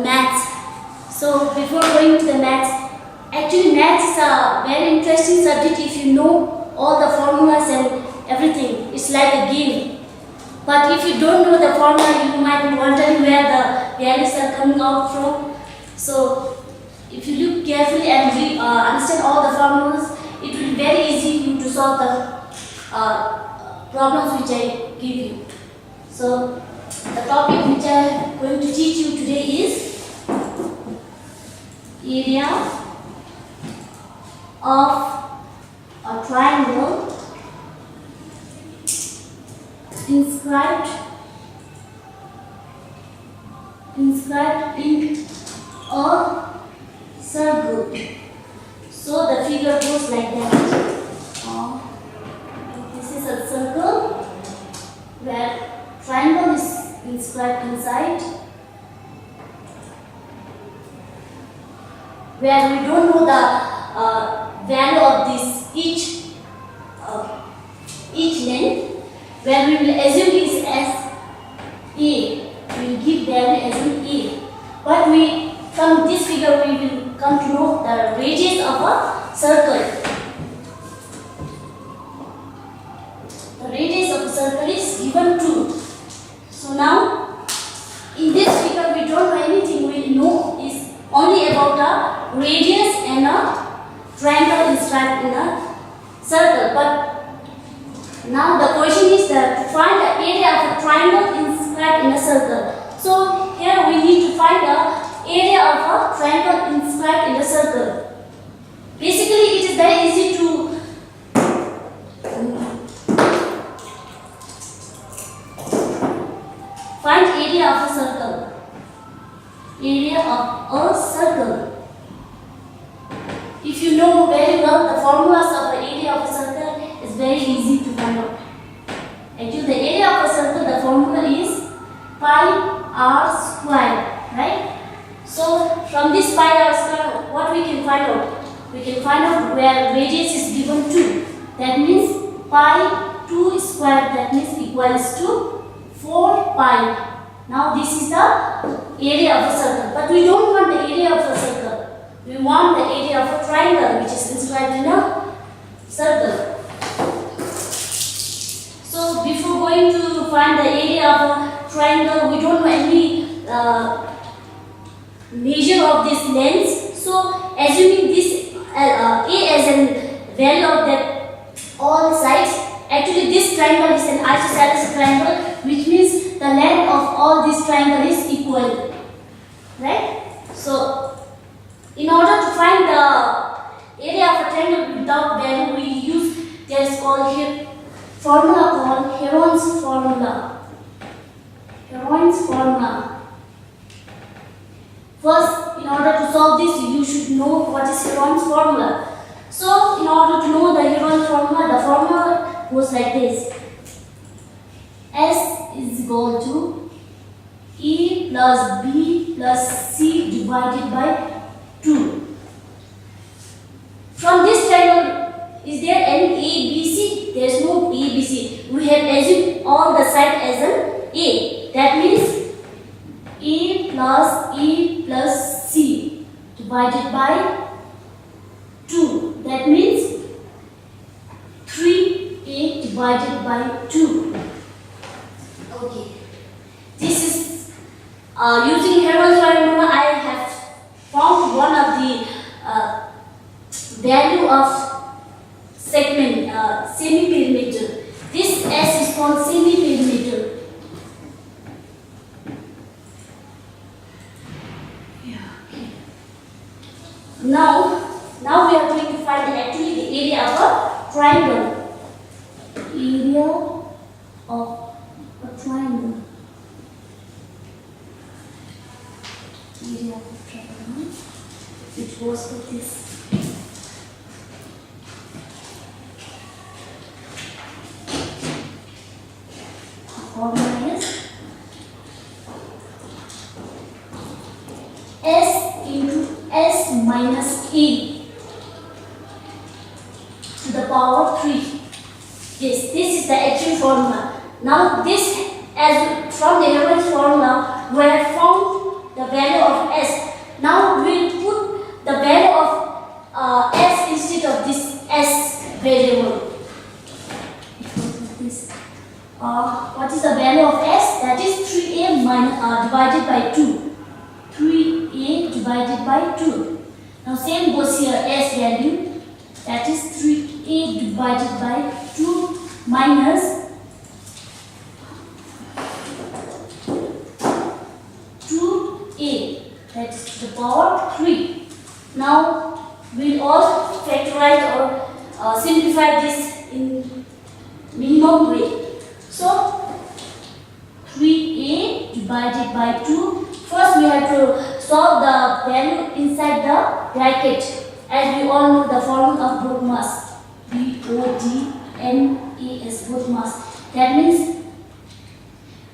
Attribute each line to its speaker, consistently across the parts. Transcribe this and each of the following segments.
Speaker 1: maths. So before going to the maths, actually maths is a very interesting subject if you know all the formulas and everything. It's like a game. But if you don't know the formula, you might be wondering where the values are coming out from. So if you look carefully and understand all the formulas, it will be very easy for you to solve the problems which I give you. So the topic which I am going to teach you today is area of a triangle inscribed in a circle. So the figure goes like that. This is a circle where triangle is inscribed inside, where we don't know the value of this each length, where we will assume it as A. We will give value as an A. But from this figure we will come to know the radius of a circle. The radius of a circle is given 2. So now, in this figure we don't know anything. We know is only about a radius and a triangle inscribed in a circle. But now the question is to find the area of a triangle inscribed in a circle. So here we need to find the area of a triangle inscribed in a circle. Basically, it is very easy to find area of a circle. Area of a circle. If you know very well the formulas of the area of a circle, it's very easy to find out. Actually, the area of a circle, the formula is pi r square, right? So from this pi r square, what we can find out? We can find out where radius is given 2. That means pi 2 square, that means equals to 4 pi. Now this is the area of a circle. But we don't want the area of a circle. We want the area of a triangle which is inscribed in a circle. So before going to find the area of a triangle, we don't know any measure of this length. So assuming this A as a value of that all sides, actually this triangle is an isosceles triangle, which means the length of all this triangle is equal, right? So in order to find the area of a triangle without value, we use this called here formula called Heron's formula. Heron's formula. First, in order to solve this, you should know what is Heron's formula. So, in order to know the Heron's formula, the formula goes like this. S is equal to E plus B plus C divided by 2. From this triangle, is there any A, B, C? There is no A, B, C. We have assumed all the sides as an A. That means A plus C divided by 2. That means 3A divided by 2. Okay. This is using Heron's formula. I have found one of the value of segment, semi-perimeter. This S is called semi-perimeter. Now we are going to find actually the area of a triangle. Area of a triangle. Area of a triangle, which goes like this. Formula is S into S minus A to the power 3. Yes, this is the actual formula. Now this, as from the Heron's formula, we have found the value of S divided by 2. Now same goes here, s value, that is 3a divided by 2 minus 2a, that is to the power 3. Now we will all factorize or simplify this in minimum way. So 3a divided by 2. First we have to solve the value inside the bracket, as we all know the formula of BODMAS. BODMAS, BODMAS. That means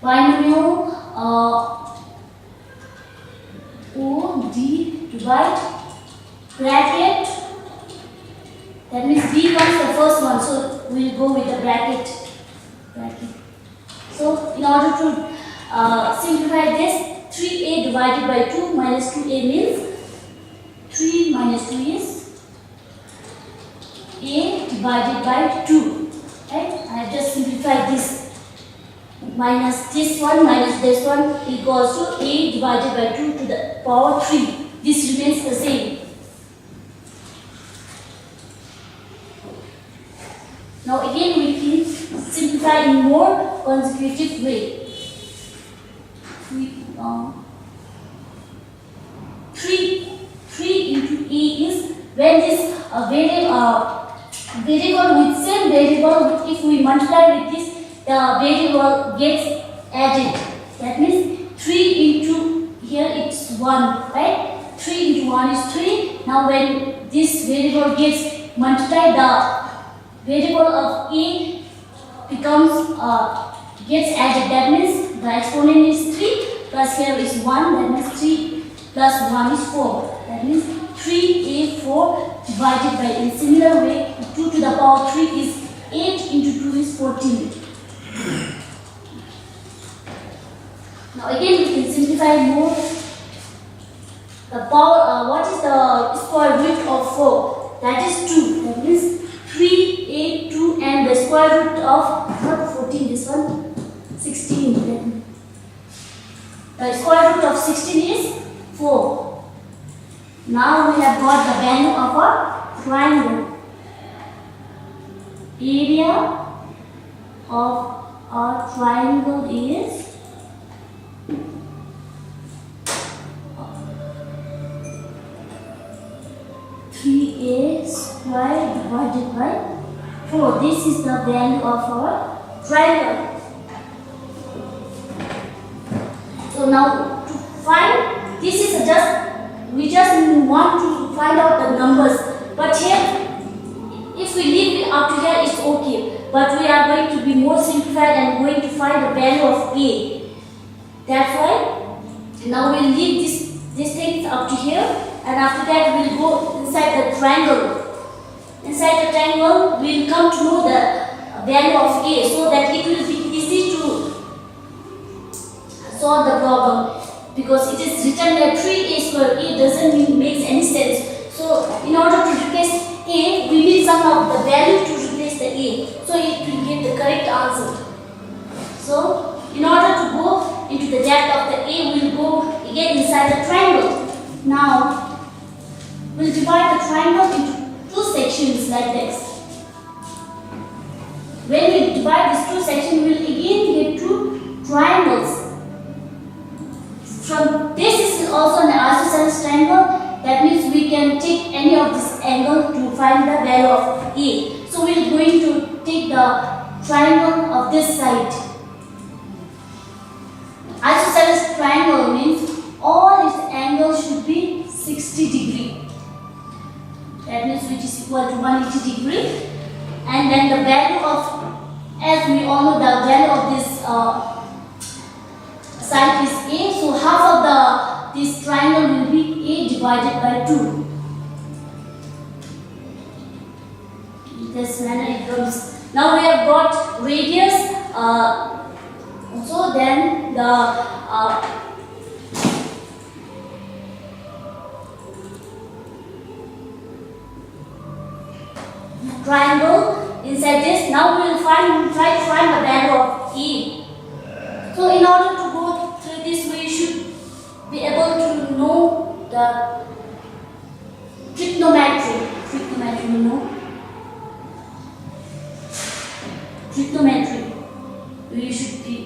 Speaker 1: binomial OD divide bracket. That means B comes the first one, so we will go with the bracket. So in order to simplify this, 3a divided by 2 minus 2a means 3 minus 2 is a divided by 2. Right? I have just simplified this. Minus this one minus this one equals to a divided by 2 to the power 3. This remains the same. Now again we can simplify in more consecutive way. 3 into a is when this variable with same variable, if we multiply with this, the variable gets added. That means 3 into here it's 1, right? 3 into 1 is 3. Now when this variable gets multiplied, the variable of a becomes gets added. That means the exponent is 3 plus here is 1. That means 3 plus 1 is 4. That means 3a4 divided by, in similar way, 2 to the power 3 is 8 into 2 is 14. Now again we can simplify more. The power, what is the square root of 4? That is 2. That means 3a2 and the square root of, not 14, this one, 16. The square root of 16 is 4. Now we have got the value of a triangle. Area of a triangle is 3a square divided by 4. This is the value of our triangle. So now to find, this is we just want to find out the numbers. But here, if we leave it up to here, it's okay. But we are going to be more simplified and going to find the value of a. That's why now we'll leave these things up to here, and after that we'll go inside the triangle. Inside the triangle, we'll come to know the value of a, so that it will be easy to solve the problem. Because it is written that 3a square, a doesn't make any sense. So in order to replace a, we need some of the value to replace the a, so it will give the correct answer. So in order to go into the depth of the a, we will go again inside the triangle. Now we'll divide the triangle into two sections like this. When we divide these two sections, we will again get two triangles. From this is also an isosceles triangle. That means we can take any of this angle to find the value of a. So we are going to take the triangle of this side. Isosceles triangle means all its angles should be 60 degree. That means which is equal to 180 degree. And then the value of, as we all know, the value of this side is a. So half of this triangle will be a divided by 2. This manner it comes. Now we have got radius. So then the triangle inside this. Now we will try to find the value of a. So in order to go through this, we should be able to know the the trigonometry. Trigonometry, you know. Trigonometry. You should be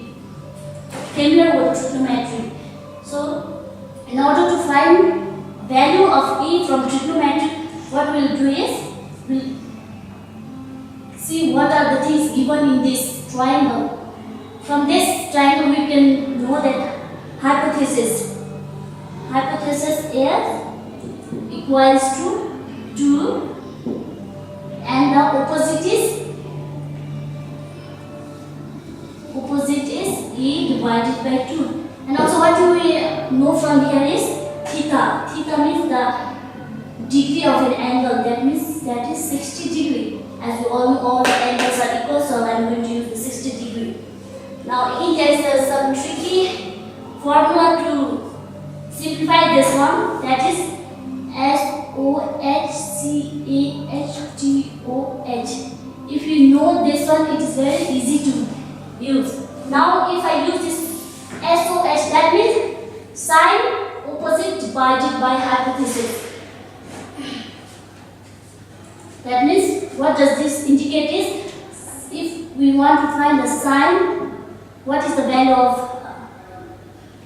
Speaker 1: familiar with trigonometry. So, in order to find value of a from trigonometry, what we'll do is we'll see what are the things given in this triangle. From this triangle, we can know that hypothesis. Hypothesis is equals to 2 and the opposite is a divided by 2. And also what we know from here is theta. Theta means the degree of an angle. That means that is 60 degree. As we all know, all the angles are equal, so I'm going to use the 60 degree. Now here there is some tricky formula to simplify this one. That is SOHCAHTOH. If you know this one, it is very easy to use. Now if I use this SOH, that means sine opposite divided by hypothesis. That means what does this indicate is, if we want to find the sine, what is the value of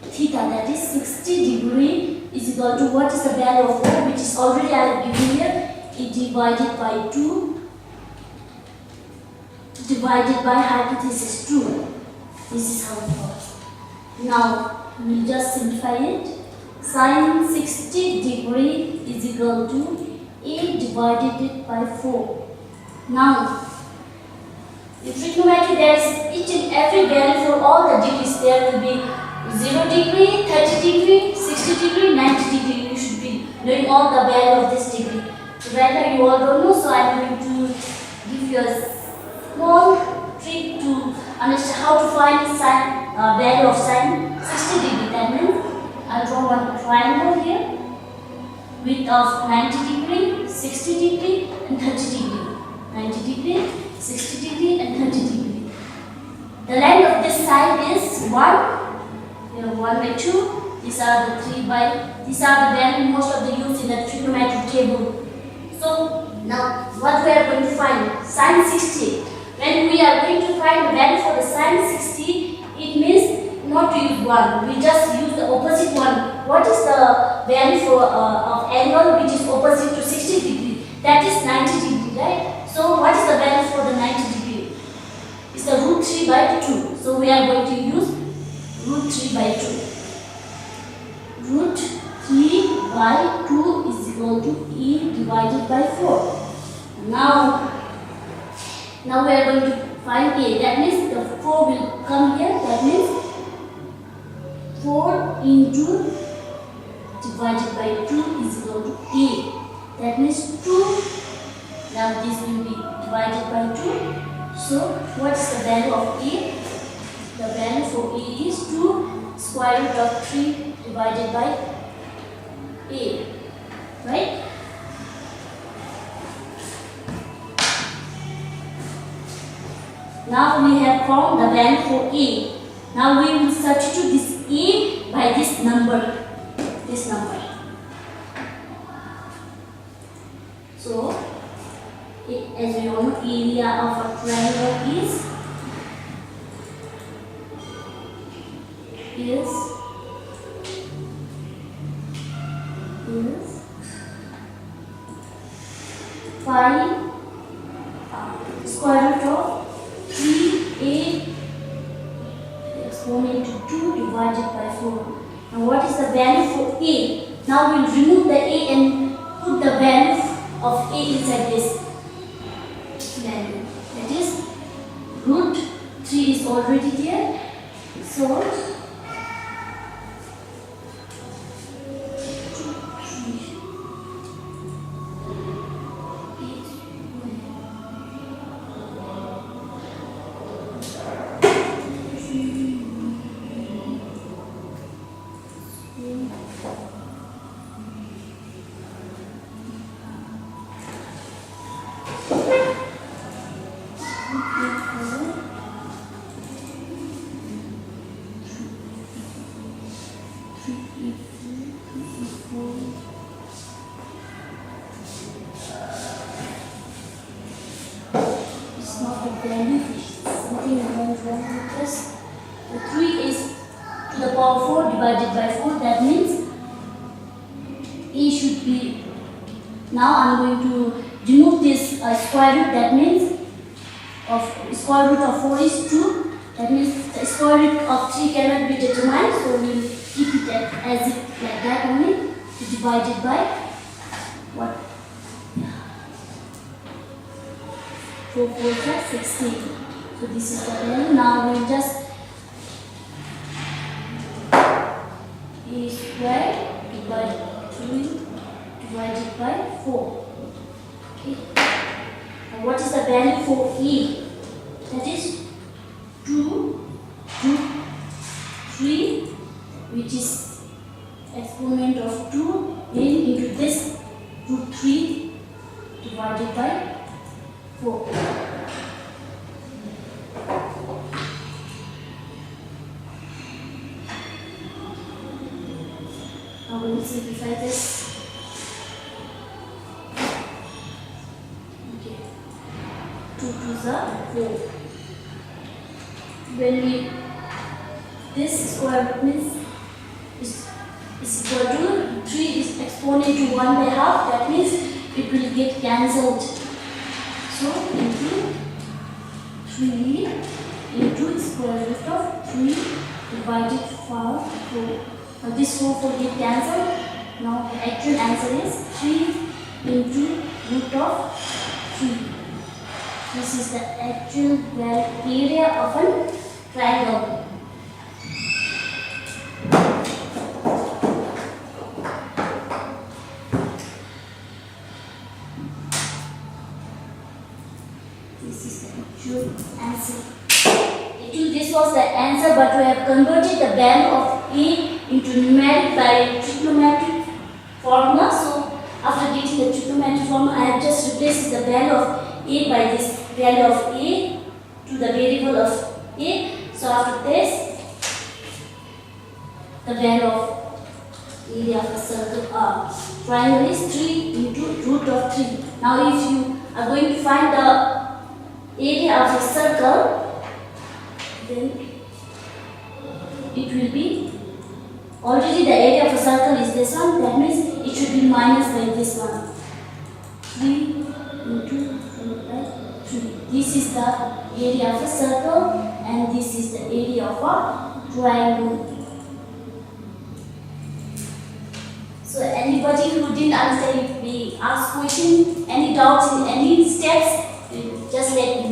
Speaker 1: theta, that is 60 degree is equal to what is the value of O, which is already I have given here, it divided by 2 divided by hypothesis 2. This is how it works. Now we'll just simplify it. Sine 60 degree is equal to A divided by 4. Now in trigonometry, there is each and every value for all the degrees. There will be 0 degree, 30 degree, 60 degree, 90 degree. You should be knowing all the value of this degree. So right now you all don't know, so I am going to give you a small trick to understand how to find sine, value of sine 60 degree. That means I draw one triangle here, width of 90 degree, 60 degree and 30 degree. 90 degree, 60 degree and 30 degree. The length of this side is 1. Here 1 by 2. These are the 3 by. These are the value most of the use in the trigonometric table. So now what we are going to find? Sine 60. When we are going to find the value for the sine 60, it means not to use 1. We just use the opposite one. What is the value for of angle which is opposite to 60 degree? That is 90 degree, right? So what is the value for the 90 degree? It's the root 3 by 2. So we are going to use root 3 by 2. Root 3 by 2 is equal to E divided by 4. Now we are going to find A. That means the 4 will come here. That means 4 into divided by 2 is equal to A. That means 2. Now this will be divided by 2. So what is the value of A? The value for A is 2 square root of 3 divided by A. Right? Now we have found the value for A. Now we will substitute this A by this number. This number. So as we all know, area of a triangle is 5 square root of 3A exponent to 2 divided by 4. Now what is the value for A? Now we will remove the A and put the value of A inside this value. That is root 3 is already there. So value is something went wrong with this. The 3 is to the power 4 divided by 4. That means A should be. Now I'm going to remove this square root. That means of square root of 4 is 2. That means the square root of 3 cannot be determined. So we will keep it as it like that only. Divided by what? 4 4 16. So this is the value. Now we will just A square divided 3 divided by 4. Okay. Now what is the value for A? That is 2 root 3, which is exponent of 2 into this root 3 divided by 4. Now we will simplify this. Okay. 2 2s are 4. When we this square root means is equal to 3 is exponent to 1 by half. That means it will get cancelled. So into 3 into square root of 3 divided by 4. Now this 4 get cancelled. Now the actual answer is 3 into root of 3. This is the actual area of a triangle. This is the actual answer. Actually, this was the answer, but we have converted the value of A into numeric by trigonometric formula. So, after getting the trigonometric formula, I have just replaced the value of A by this value of A to the variable of A. So, after this, the value of area of a circle triangle is 3 into root of 3. Now, if you are going to find the area of a circle, then it will be already the area of a circle is this one. That means it should be minus by this one. 3 into 4 by 3. This is the area of a circle and this is the area of a triangle. So anybody who didn't understand, if we ask question, any doubts in any steps, just let me